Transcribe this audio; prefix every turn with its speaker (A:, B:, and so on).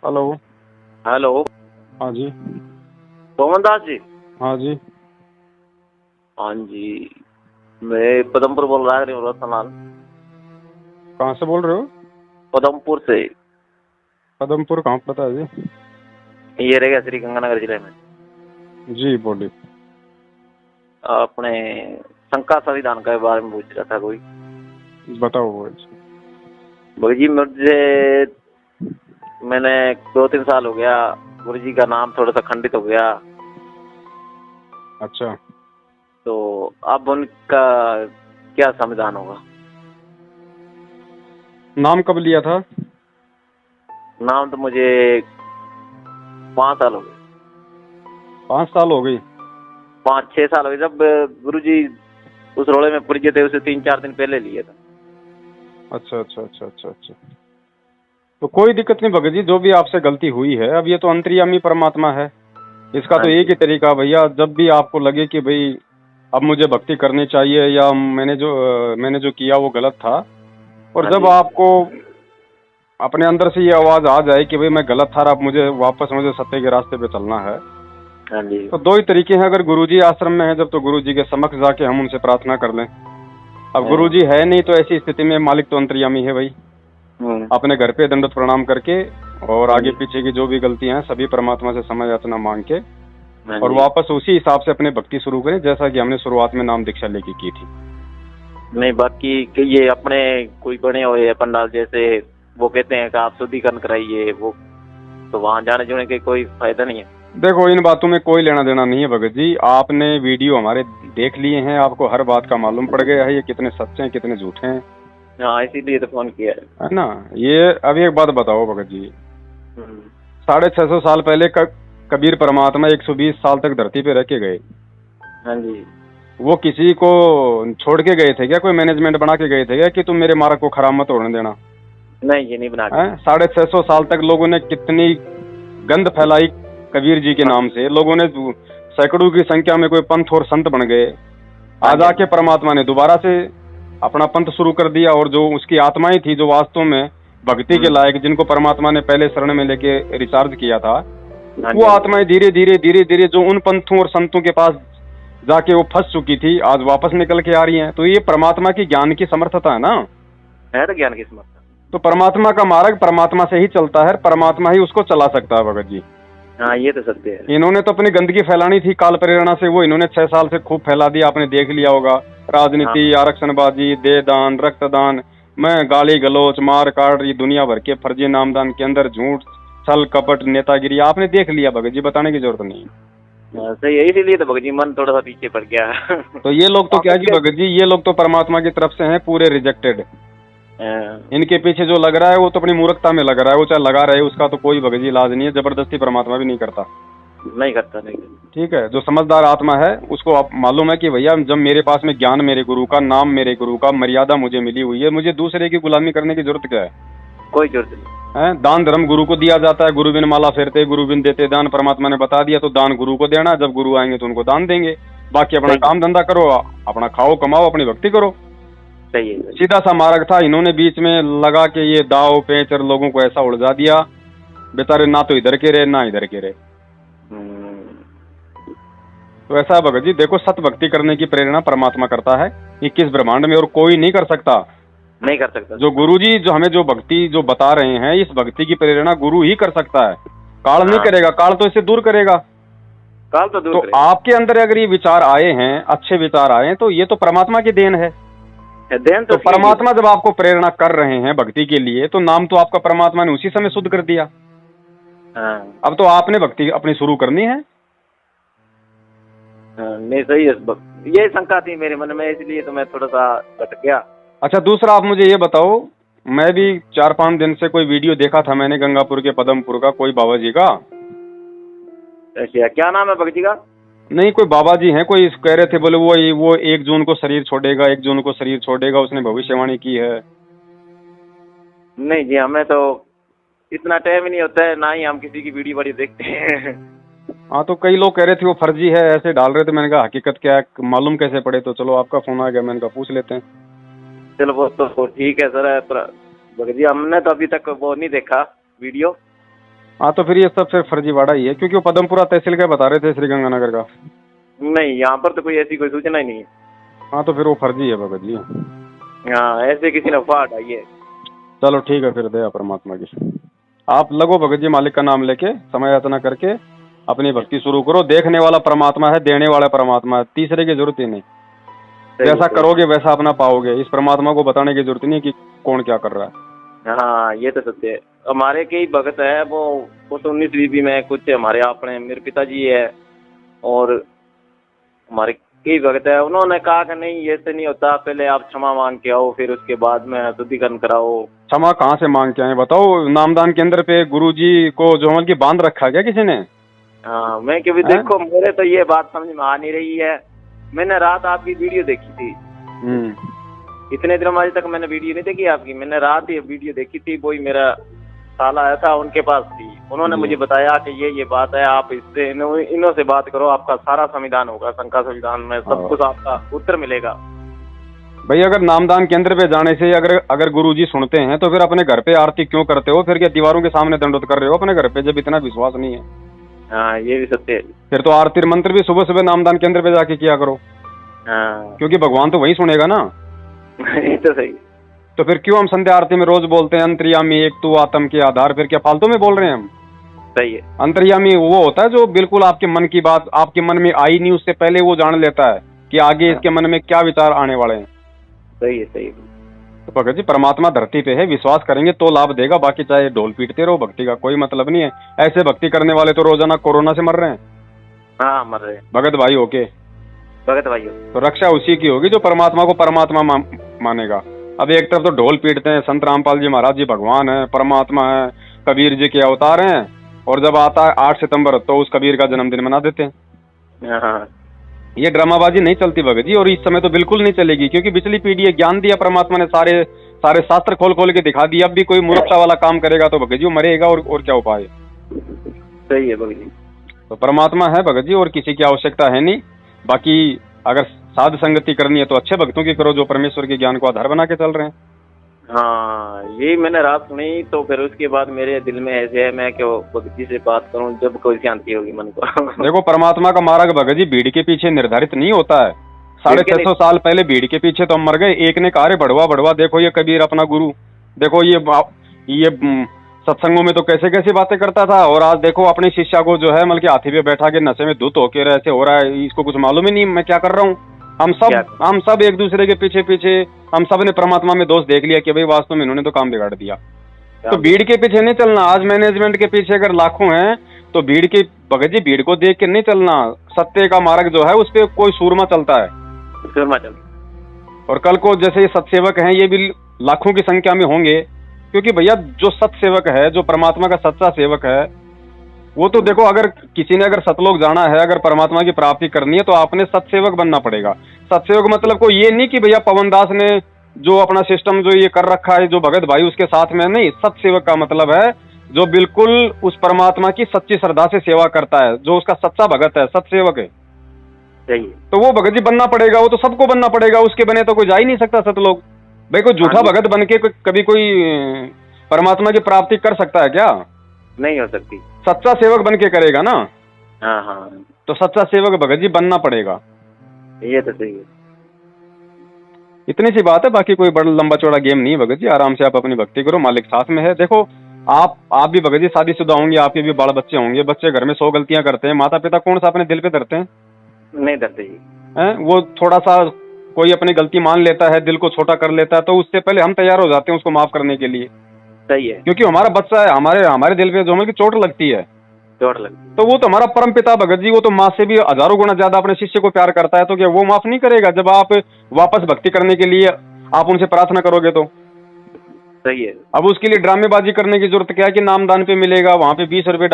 A: Hello.
B: Hello.
A: हाँ जी।
B: पवन दास जी।
A: हाँ जी।
B: हाँ जी, मैं पदमपुर बोल रहा हूँ रतनलाल।
A: कहाँ से बोल रहे हो?
B: पदमपुर से।
A: पदमपुर कहाँ पता है जी?
B: ये रहेगा श्री गंगानगर जिले में।
A: जी बोलिए।
B: अपने शंका संविधान के बारे में पूछ रहा था कोई।
A: बताओ वो।
B: गुरु जी मैंने 2-3 साल हो गया, गुरु जी का नाम थोड़ा सा खंडित हो गया।
A: अच्छा।
B: तो अब उनका क्या संविधान होगा?
A: नाम कब लिया था?
B: नाम तो मुझे 5 साल हो गए।
A: 5 साल हो गई?
B: 5-6 साल हो गए। जब गुरु जी उस रोड़े में पड़ गए थे, उसे 3-4 दिन पहले लिए था।
A: अच्छा अच्छा अच्छा अच्छा अच्छा। तो कोई दिक्कत नहीं भगत जी, जो भी आपसे गलती हुई है, अब ये तो अंतर्यामी परमात्मा है। इसका तो एक ही तरीका भैया, जब भी आपको लगे कि भाई अब मुझे भक्ति करनी चाहिए या मैंने जो किया वो गलत था, और जब आपको अपने अंदर से ये आवाज आ जाए कि भाई मैं गलत था, अब मुझे सत्य के रास्ते पे चलना है,
B: हाँ जी।
A: तो 2 ही तरीके हैं। अगर गुरुजी आश्रम में है जब, तो गुरुजी के समक्ष जाके हम उनसे प्रार्थना कर लें। अब गुरुजी है नहीं तो ऐसी स्थिति में मालिक तो अंतर्यामी है भाई। अपने घर पे दंडवत प्रणाम करके और आगे पीछे की जो भी गलतियां हैं सभी परमात्मा से क्षमा याचना मांग के और वापस उसी हिसाब से अपने भक्ति शुरू करें, जैसा कि हमने शुरुआत में नाम दीक्षा लेके की थी।
B: नहीं, बाकी ये अपने कोई बने हुए पंडाल जैसे वो कहते हैं कि आप शुद्धिकरण कराइए, वो तो वहां जाने जुड़ने के कोई फायदा नहीं है।
A: देखो इन बातों में कोई लेना देना नहीं है भगत जी। आपने वीडियो हमारे देख लिए हैं, आपको हर बात का मालूम पड़ गया है ये कितने सच्चे हैं कितने झूठे हैं।
B: हाँ, इसीलिए तो फोन किया
A: है ना। ये अभी एक बात बताओ भगत जी, 650 साल पहले कबीर परमात्मा 120 साल तक धरती पे रह के गए।
B: हाँ जी।
A: वो किसी को छोड़ के गए थे क्या? कोई मैनेजमेंट बना के गए थे क्या कि तुम मेरे मार्ग को खराब मत होने देना?
B: नहीं, ये नहीं बना के।
A: 650 साल तक लोगों ने कितनी गंद फैलाई कबीर जी के नाम से। लोगों ने सैकड़ों की संख्या में कोई पंथ और संत बन गए। आज आके परमात्मा ने दोबारा से अपना पंथ शुरू कर दिया, और जो उसकी आत्माएं थी जो वास्तव में भक्ति के लायक, जिनको परमात्मा ने पहले शरण में लेके रिचार्ज किया था, वो आत्माएं धीरे धीरे जो उन पंथों और संतों के पास जाके वो फंस चुकी थी, आज वापस निकल के आ रही हैं। तो ये परमात्मा की ज्ञान की समर्थता है ना।
B: है तो ज्ञान की समर्थता। तो
A: परमात्मा का मार्ग परमात्मा से ही चलता है, परमात्मा ही उसको चला सकता है भगत जी।
B: हाँ, ये तो सत्य है।
A: इन्होंने तो अपनी गंदगी फैलानी थी काल प्रेरणा से, वो इन्होंने 6 साल से खूब फैला दिया। आपने देख लिया होगा, राजनीति, आरक्षणबाजी, देहदान, रक्तदान में गाली गलोच, मार काट, ये दुनिया भर के फर्जी नामदान के अंदर झूठ, छल कपट, नेतागिरी आपने देख लिया भगत जी, बताने की जरूरत नहीं।
B: सही है, इसीलिए तो भगत जी मन थोड़ा सा पीछे पड़ गया।
A: तो ये लोग तो क्या कि भगत जी, ये लोग तो परमात्मा की तरफ से हैं पूरे रिजेक्टेड। इनके पीछे जो लग रहा है वो तो अपनी मूर्खता में लग रहा है, वो चाहे लगा रहे, उसका तो कोई भगत जी इलाज नहीं है। जबरदस्ती परमात्मा भी नहीं करता।
B: नहीं।
A: ठीक है, जो समझदार आत्मा है उसको आप मालूम है कि भैया जब मेरे पास में ज्ञान मेरे गुरु का, नाम मेरे गुरु का, मर्यादा मुझे मिली हुई है, मुझे दूसरे की गुलामी करने की जरूरत क्या है?
B: कोई जरूरत नहीं
A: है। दान धर्म गुरु को दिया जाता है, गुरु बिन माला फेरते गुरु बिन देते दान, परमात्मा ने बता दिया। तो दान गुरु को देना, जब गुरु आएंगे तो उनको दान देंगे। बाकी अपना काम धंधा करो, अपना खाओ कमाओ, अपनी भक्ति करो।
B: सही है।
A: सीधा सा मार्ग था। इन्होंने बीच में लगा के ये दाव पेच और लोगों को ऐसा उलझा दिया, बेचारे ना तो इधर के रहे ना इधर के रहे। तो ऐसा भगत जी देखो, सत भक्ति करने की प्रेरणा परमात्मा करता है 21 ब्रह्मांड में, और कोई नहीं कर सकता। जो गुरुजी जो हमें जो भक्ति जो बता रहे हैं, इस भक्ति की प्रेरणा गुरु ही कर सकता है। काल नहीं करेगा, काल तो इसे दूर करेगा।
B: काल तो दूर
A: तो
B: करेगा।
A: आपके अंदर अगर ये विचार आए हैं, अच्छे विचार आए हैं, तो ये तो परमात्मा की देन है। तो परमात्मा जब आपको प्रेरणा कर रहे हैं भक्ति के लिए, तो नाम तो आपका परमात्मा ने उसी समय शुद्ध कर दिया। अब तो आपने भक्ति अपनी शुरू करनी है।
B: नहीं, सही है। ये शंका थी मेरे मन में, इसलिए तो मैं थोड़ा सा भटक गया।
A: अच्छा, दूसरा आप मुझे ये बताओ, मैं भी 4-5 दिन से कोई वीडियो देखा था मैंने गंगापुर के पदमपुर का, कोई बाबा जी का।
B: अच्छा, क्या नाम है भगत जी का?
A: नहीं, कोई बाबा जी हैं, कोई कह रहे थे, बोले वो 1 जून को शरीर छोड़ेगा, 1 जून को शरीर छोड़ेगा, उसने भविष्यवाणी की है।
B: नहीं जी, हमें तो इतना टाइम ही नहीं होता है, ना ही हम किसी की वीडियो देखते हैं।
A: हाँ, तो कई लोग कह रहे थे वो फर्जी है, ऐसे डाल रहे थे। मैंने कहा हकीकत क्या है, मालूम कैसे पड़े? तो चलो आपका फोन आ गया, मैंने कहा पूछ लेते हैं।
B: चलो वो तो ठीक है सर, भगत जी हमने तो अभी तक वो नहीं देखा वीडियो।
A: हाँ तो फिर ये सब फिर फर्जीवाड़ा ही है, क्योंकि वो पदमपुरा तहसील का बता रहे थे, श्रीगंगानगर का।
B: नहीं, यहाँ पर तो कोई ऐसी कोई सूचना ही नहीं है।
A: हाँ तो फिर वो फर्जी है भगत जी।
B: हाँ, ऐसे किसी ने अफवाह हटाई है।
A: चलो ठीक है, फिर दया परमात्मा की। आप लगो भगत जी, मालिक का नाम लेके, समय याचना करके अपनी भक्ति शुरू करो। देखने वाला परमात्मा है, देने वाला परमात्मा है, तीसरे की जरूरत ही नहीं। जैसा करोगे वैसा अपना पाओगे। इस परमात्मा को बताने की जरूरत नहीं कि कौन क्या कर रहा है।
B: हाँ, ये तो सत्य है। हमारे कई भगत है, वो 19 में कुछ हमारे अपने मेरे पिताजी है और हमारे कई भगत है, उन्होंने कहा कि नहीं ऐसे नहीं होता, पहले आप क्षमा मांग के आओ, फिर उसके बाद में शुद्धिकरण कराओ।
A: क्षमा कहाँ से मांग के आए बताओ? नामदान केंद्र पे गुरुजी को जो की बांध रखा क्या किसी ने?
B: हाँ, मैं क्योंकि देखो मेरे तो ये बात समझ में आ नहीं रही है। मैंने रात आपकी वीडियो देखी थी, इतने दिनों आज तक मैंने वीडियो नहीं देखी आपकी। मैंने रात ही वीडियो देखी थी, वही मेरा साला आया था, उनके पास थी। उन्होंने मुझे बताया कि ये बात है, आप इससे इन्हों से बात करो, आपका सारा संविधान होगा, शंका संविधान में सब कुछ आपका उत्तर मिलेगा।
A: भाई अगर नामदान केंद्र पे जाने से अगर गुरुजी सुनते हैं तो फिर अपने घर पे आरती क्यों करते हो? फिर क्या दीवारों के सामने दंडोत कर रहे हो अपने घर पे, जब इतना विश्वास नहीं है?
B: हाँ, ये भी सत्य है।
A: फिर तो आरती मंत्र भी सुबह सुबह नामदान केंद्र पे जाके किया करो।
B: हाँ,
A: क्योंकि भगवान तो वही सुनेगा ना।
B: ये तो सही।
A: तो फिर क्यों हम संध्या आरती में रोज बोलते हैं अंतर्यामी एक तू आत्म के आधार? फिर क्या फालतू में बोल रहे हैं हम?
B: सही है।
A: अंतर्यामी वो होता है जो बिल्कुल आपके मन की बात आपके मन में आई नहीं उससे पहले वो जान लेता है कि आगे इसके मन में क्या विचार आने वाले हैं।
B: सही है, सही है।
A: तो भगत जी परमात्मा धरती पे है, विश्वास करेंगे तो लाभ देगा, बाकी चाहे ढोल पीटते रहो, भक्ति का कोई मतलब नहीं है। ऐसे भक्ति करने वाले तो रोजाना कोरोना से मर रहे हैं।
B: हाँ, मर रहे हैं
A: भगत भाई होके।
B: भगत भाई हो
A: तो रक्षा उसी की होगी जो परमात्मा को परमात्मा मानेगा। अब एक तरफ तो ढोल पीटते हैं, संत रामपाल जी महाराज जी भगवान है, परमात्मा है, कबीर जी के अवतार हैं, और जब आता है 8 सितंबर तो उस कबीर का जन्मदिन मना देते हैं।
B: हाँ।
A: ये ड्रामाबाजी नहीं चलती भगत जी, और इस समय तो बिल्कुल नहीं चलेगी, क्योंकि पिछली पीढ़ी है, ज्ञान दिया परमात्मा ने, सारे सारे शास्त्र खोल खोल के दिखा दिया। अब भी कोई मूर्खता वाला काम करेगा तो भगत जी वो मरेगा, और क्या उपाय?
B: सही है भगत जी।
A: तो परमात्मा है भगत जी, और किसी की आवश्यकता है नहीं। बाकी अगर साध संगति करनी है तो अच्छे भक्तों की करो जो परमेश्वर के ज्ञान को आधार बना के चल रहे हैं।
B: हाँ, यही मैंने रात सुनी, तो फिर उसके बाद मेरे दिल में ऐसे है, मैं क्यों भगत जी से बात करूं जब कोई शांति होगी मन को।
A: देखो परमात्मा का मार्ग भगत जी भीड़ के पीछे निर्धारित नहीं होता है। 650 साल पहले भीड़ के पीछे तो हम मर गए। एक ने कहा बढ़वा बढ़वा, देखो ये कबीर अपना गुरु, देखो ये सत्संगों में तो कैसे कैसे बातें करता था, और आज देखो अपनी शिष्या को जो है मतलब कि हाथी पे बैठा के नशे में धुत होके ऐसे हो रहा है, इसको कुछ मालूम ही नहीं मैं क्या कर रहा हूँ। हम सब एक दूसरे के पीछे पीछे हम सब ने परमात्मा में दोष देख लिया कि भाई वास्तव में इन्होंने तो काम बिगाड़ दिया। तो भीड़ के पीछे नहीं चलना। आज मैनेजमेंट के पीछे अगर लाखों हैं तो भीड़ की भगत जी भीड़ को देख के नहीं चलना। सत्य का मार्ग जो है उस पर कोई सूरमा चलता है। और कल को जैसे ये सत्सेवक हैं ये भी लाखों की संख्या में होंगे, क्योंकि भैया जो सत्सेवक है, जो परमात्मा का सच्चा सेवक है, वो तो देखो अगर किसी ने अगर सतलोक जाना है, अगर परमात्मा की प्राप्ति करनी है तो आपने सत्सेवक बनना पड़ेगा। सत्सेवक मतलब को ये नहीं कि भैया पवन दास ने जो अपना सिस्टम जो ये कर रखा है जो भगत भाई उसके साथ में नहीं। सत्सेवक का मतलब है जो बिल्कुल उस परमात्मा की सच्ची श्रद्धा से सेवा करता है, जो उसका सच्चा भगत है, सत्सेवक है। तो वो भगत जी बनना पड़ेगा, वो तो सबको बनना पड़ेगा, उसके बने तो कोई जा ही नहीं सकता सतलोक। भाई कोई झूठा भगत बन के कभी कोई परमात्मा की प्राप्ति कर सकता है क्या? नहीं हो सकती। सच्चा सेवक बन के करेगा ना। हाँ हाँ। तो सच्चा सेवक भगत जी बनना पड़ेगा। ये तो सही है। इतनी सी बात है, बाकी कोई बड़ा लंबा चौड़ा गेम नहीं है भगत जी। आराम से आप अपनी भक्ति करो, मालिक साथ में है। देखो आप भी भगत जी शादीशुदा होंगे, आपके भी बाल बच्चे होंगे। बच्चे घर में 100 गलतियां करते हैं, माता पिता कौन सा अपने दिल पे धरते हैं? नहीं धरते जी। वो थोड़ा सा कोई अपनी गलती मान लेता है, दिल को छोटा कर लेता है, तो उससे पहले हम तैयार हो जाते हैं उसको माफ करने के लिए। सही है, क्योंकि हमारा बच्चा है, हमारे दिल पे जो हमें चोट लगती है, तो वो तो हमारा परम पिता भगत जी, वो तो माँ से भी हजारों गुना ज्यादा अपने शिष्य को प्यार करता है, तो क्या वो माफ नहीं करेगा जब आप वापस भक्ति करने के लिए आप उनसे प्रार्थना करोगे तो? सही है। अब उसके लिए ड्रामेबाजी करने की जरूरत क्या है कि नामदान पे मिलेगा, वहां पे 20 रुपए